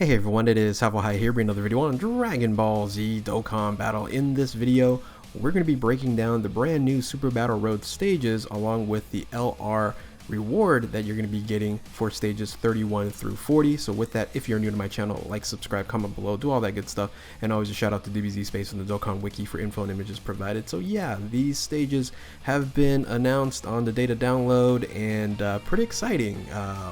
Hey everyone, it is High here, bringing another video on Dragon Ball Z Dokkan Battle. In this video, we're going to be breaking down the brand new Super Battle Road stages along with the LR reward that you're going to be getting for stages 31 through 40. So with that, if you're new to my channel, like, subscribe, comment below, do all that good stuff. And always a shout out to DBZ Space and the Dokkan Wiki for info and images provided. So yeah, these stages have been announced on the data download and pretty exciting.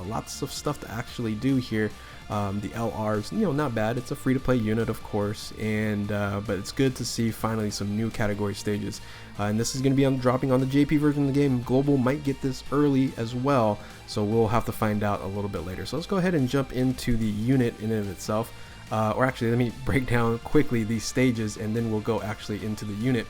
Lots of stuff to actually do here. The LR's, not bad. It's a free-to-play unit, of course, and but it's good to see finally some new category stages. And this is going to be dropping on the JP version of the game. Global might get this early as well, so we'll have to find out a little bit later. So let's go ahead and jump into the unit in and of itself. Or actually, let me break down quickly these stages, and then we'll go actually into the unit.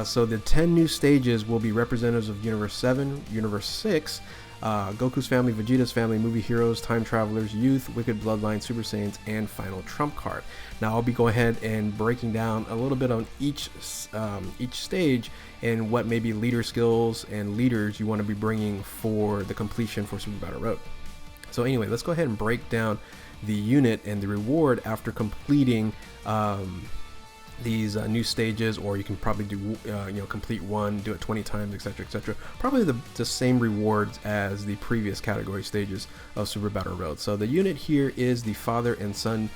So the 10 new stages will be representatives of Universe 7, Universe 6, Goku's family, Vegeta's family, movie heroes, time travelers, youth, wicked bloodline, super saiyans, and final trump card. Now I'll be going ahead and breaking down a little bit on each stage and what maybe leader skills and leaders you want to be bringing for the completion for Super Battle Road. So anyway, let's go ahead and break down the unit and the reward after completing these new stages, or you can probably do complete one, do it 20 times, etc, etc. Probably the same rewards as the previous category stages of Super Battle Road. So the unit here is the father and son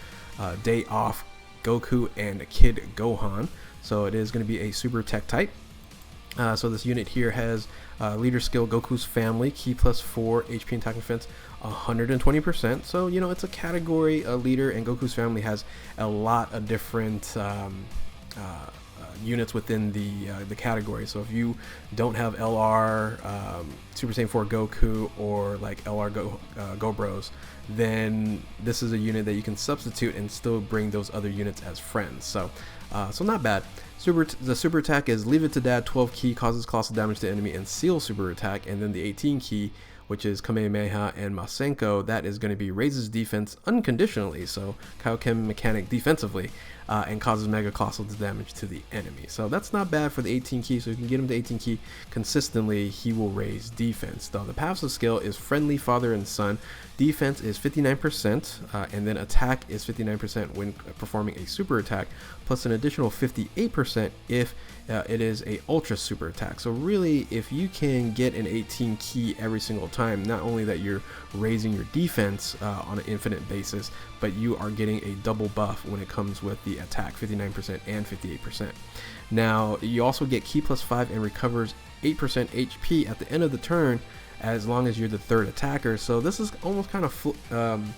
day off Goku and Kid Gohan. So it is going to be a super tech type. So this unit here has leader skill Goku's family, key +4, HP and attack and defense 120%. So it's a category leader, and Goku's family has a lot of different units within the category. So if you don't have LR Super Saiyan 4 Goku or like LR Go Bros, then this is a unit that you can substitute and still bring those other units as friends. So not bad. The super attack is leave it to dad, 12 key, causes colossal damage to enemy and seal super attack. And then the 18 key, which is Kamehameha and Masenko, that is going to be raises defense unconditionally, so Kaioken mechanic defensively, and causes mega colossal damage to the enemy. So that's not bad for the 18 key, so you can get him to 18 key consistently, he will raise defense. Though the passive skill is friendly father and son, defense is 59%, and then attack is 59% when performing a super attack, plus an additional 58% if it is a ultra super attack. So really, if you can get an 18 key every single time, not only that you're raising your defense on an infinite basis, but you are getting a double buff when it comes with the attack, 59% and 58%. Now you also get key +5 and recovers 8% HP at the end of the turn as long as you're the third attacker. So this is almost kind of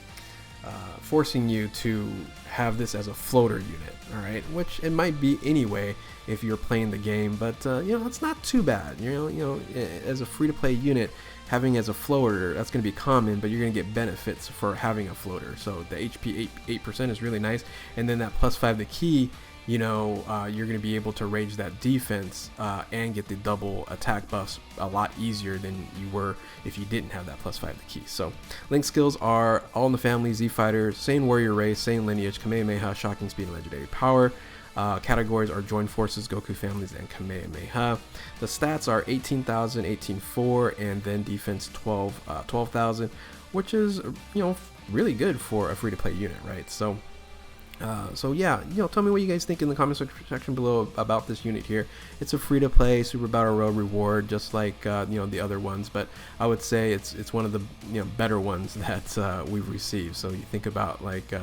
forcing you to have this as a floater unit, all right, which it might be anyway if you're playing the game, but it's not too bad. As a free-to-play unit, having as a floater, that's going to be common, but you're going to get benefits for having a floater. So the HP 8% is really nice, and then that +5 the key, you're going to be able to raise that defense and get the double attack buffs a lot easier than you were if you didn't have that +5 the key. So link skills are All in the Family, Z Fighter, Saiyan Warrior Race, Saiyan Lineage, Kamehameha, Shocking Speed, and Legendary Power. Categories are Joined Forces, Goku Families, and Kamehameha. The stats are 18,000, 18,4, and then defense 12,000, which is really good for a free-to-play unit, right? So yeah, tell me what you guys think in the comment section below about this unit here. It's a free-to-play Super Battle Road reward, just like the other ones, but I would say it's one of the better ones that we've received. So you think about like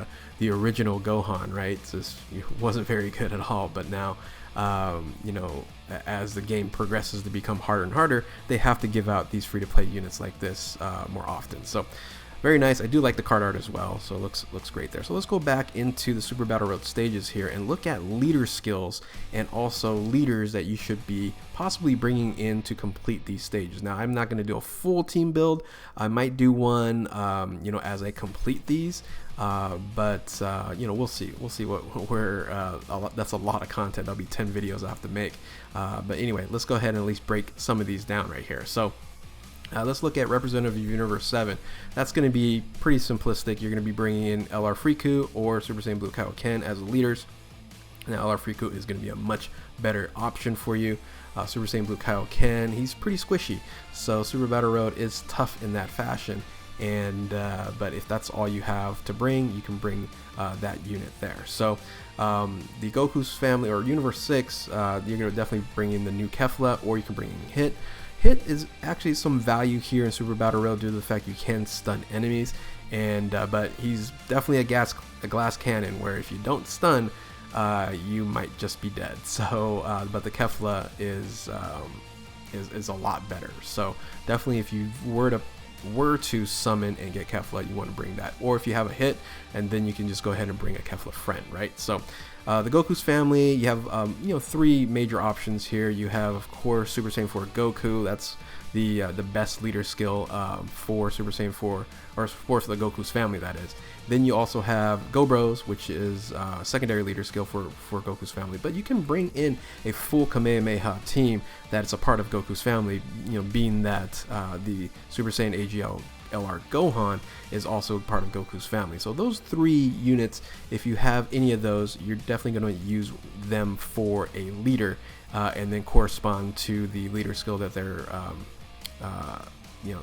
the original Gohan, right? It wasn't very good at all, but now as the game progresses to become harder and harder, they have to give out these free-to-play units like this more often. So very nice. I do like the card art as well, so it looks great there. So let's go back into the Super Battle Road stages here and look at leader skills and also leaders that you should be possibly bringing in to complete these stages. Now, I'm not going to do a full team build. I might do one, as I complete these, but we'll see. We'll see that's a lot of content. That'll be 10 videos I have to make. But anyway, let's go ahead and at least break some of these down right here. So let's look at representative of Universe 7. That's going to be pretty simplistic. You're going to be bringing in LR Friku or Super Saiyan Blue Kaioken as leaders. Now LR Friku is going to be a much better option for you. Super Saiyan Blue Kaioken, he's pretty squishy, so Super Battle Road is tough in that fashion. And but if that's all you have to bring, you can bring that unit there. So the Goku's family or Universe 6, you're gonna definitely bring in the new Kefla, or you can bring in Hit. Hit is actually some value here in Super Battle Road due to the fact you can stun enemies, and but he's definitely a glass cannon where if you don't stun, you might just be dead. So but the Kefla is a lot better. So definitely, if you were to summon and get Kefla, you want to bring that. Or if you have a Hit, and then you can just go ahead and bring a Kefla friend, right? So the Goku's family, you have 3 major options here. You have, of course, Super Saiyan 4 Goku. That's the best leader skill for Super Saiyan 4, or for the Goku's family, that is. Then you also have Go Bros, which is secondary leader skill for Goku's family. But you can bring in a full Kamehameha team that's a part of Goku's family, being that the Super Saiyan AGL LR Gohan is also part of Goku's family. So those 3 units, if you have any of those, you're definitely going to use them for a leader, and then correspond to the leader skill that they're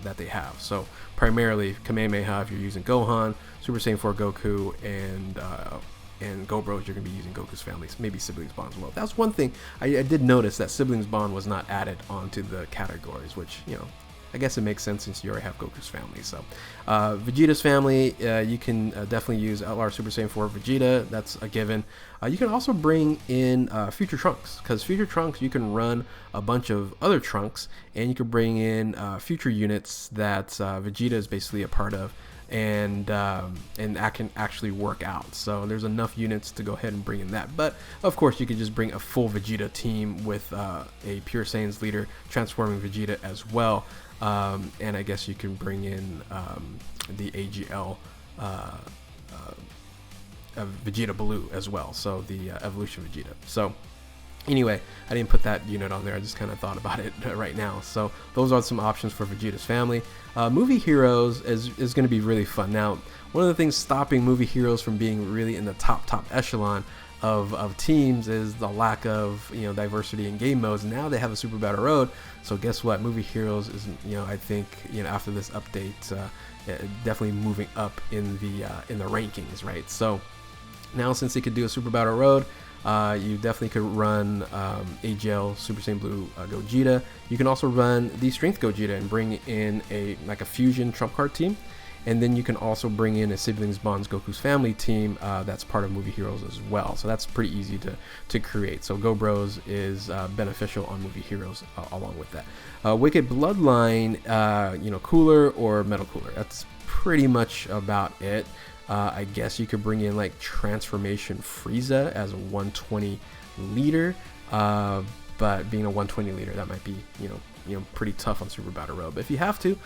that they have. So primarily Kamehameha if you're using Gohan, Super Saiyan 4 Goku, and Go Bros, you're going to be using Goku's families, maybe Siblings Bond as well. That's one thing I did notice, that Siblings Bond was not added onto the categories, which, I guess it makes sense since you already have Goku's family. So Vegeta's family, you can definitely use LR Super Saiyan 4 Vegeta. That's a given. You can also bring in Future Trunks, because Future Trunks, you can run a bunch of other Trunks, and you can bring in future units that Vegeta is basically a part of, and that can actually work out. So there's enough units to go ahead and bring in that. But of course, you could just bring a full Vegeta team with a Pure Saiyan's leader transforming Vegeta as well. And I guess you can bring in the AGL Vegeta Blue as well, so the Evolution Vegeta. So anyway, I didn't put that unit on there, I just kind of thought about it right now. So those are some options for Vegeta's family. Movie Heroes is going to be really fun. Now, one of the things stopping Movie Heroes from being really in the top echelon of teams is the lack of diversity in game modes. Now they have a Super Battle Road, so guess what? Movie Heroes is I think after this update definitely moving up in the rankings, right? So now, since they could do a Super Battle Road, you definitely could run AGL Super Saiyan Blue Gogeta. You can also run the Strength Gogeta and bring in a fusion trump card team. And then you can also bring in a Siblings Bonds Goku's family team that's part of Movie Heroes as well. So that's pretty easy to create. So Go Bros is beneficial on Movie Heroes along with that. Wicked Bloodline, Cooler or Metal Cooler. That's pretty much about it. I guess you could bring in like Transformation Frieza as a 120 leader. But being a 120 leader, that might be pretty tough on Super Battle Road. But if you have to,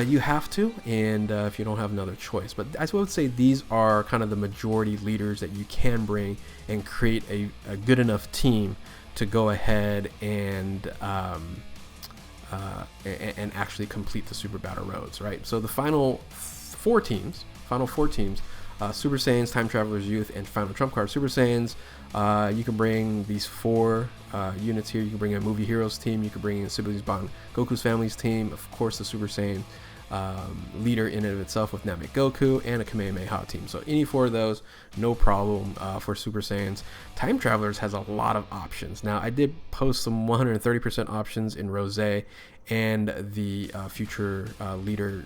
you have to, and if you don't have another choice. But I would say these are kind of the majority leaders that you can bring and create a good enough team to go ahead and actually complete the Super Battle Roads, right? So the final four teams, Super Saiyans, Time Travelers Youth, and Final Trump Card Super Saiyans. You can bring these 4 units here. You can bring a Movie Heroes team. You can bring in Siblings Bond Goku's family's team. Of course, the Super Saiyan leader in and of itself with Namek Goku, and a Kamehameha team. So any 4 of those, no problem for Super Saiyans. Time Travelers has a lot of options. Now, I did post some 130% options in Rose and the future leader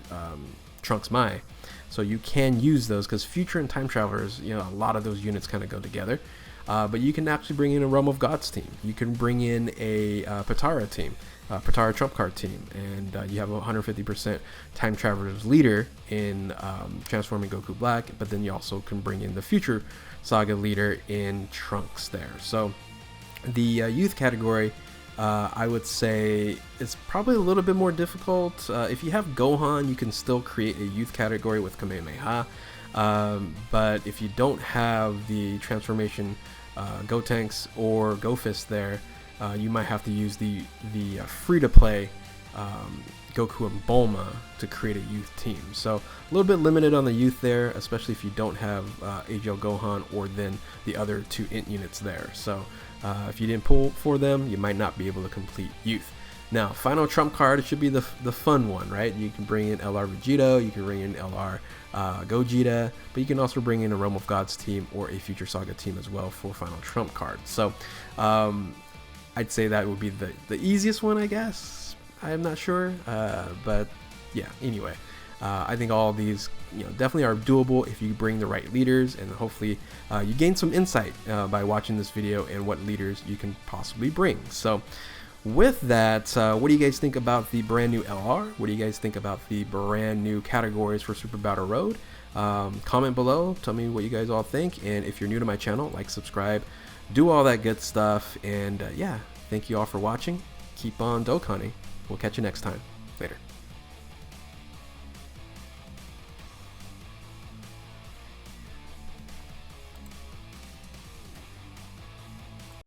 Trunks Mai. So you can use those because Future and Time Travelers, a lot of those units kind of go together. But you can actually bring in a Realm of Gods team. You can bring in a Patara team, Patara Trump Card team, and you have a 150% Time Travelers leader in Transforming Goku Black. But then you also can bring in the Future Saga leader in Trunks there. So the youth category, I would say it's probably a little bit more difficult. If you have Gohan, you can still create a youth category with Kamehameha. But if you don't have the transformation Gotenks or Go-Fist there, you might have to use the free-to-play Goku and Bulma to create a youth team. So a little bit limited on the youth there, especially if you don't have AGL Gohan or then the other 2 int units there. So if you didn't pull for them, you might not be able to complete youth. Now, final trump card should be the fun one, right? You can bring in LR Vegito, you can bring in LR Gogeta, but you can also bring in a Realm of Gods team or a Future Saga team as well for final trump card. So I'd say that would be the easiest one, I guess. I'm not sure, but yeah, anyway. I think all of these, definitely are doable if you bring the right leaders, and hopefully you gain some insight by watching this video and what leaders you can possibly bring. So with that, what do you guys think about the brand new LR? What do you guys think about the brand new categories for Super Battle Road? Comment below, tell me what you guys all think, and if you're new to my channel, like, subscribe, do all that good stuff, and yeah, thank you all for watching. Keep on Dokkaning. We'll catch you next time. Later.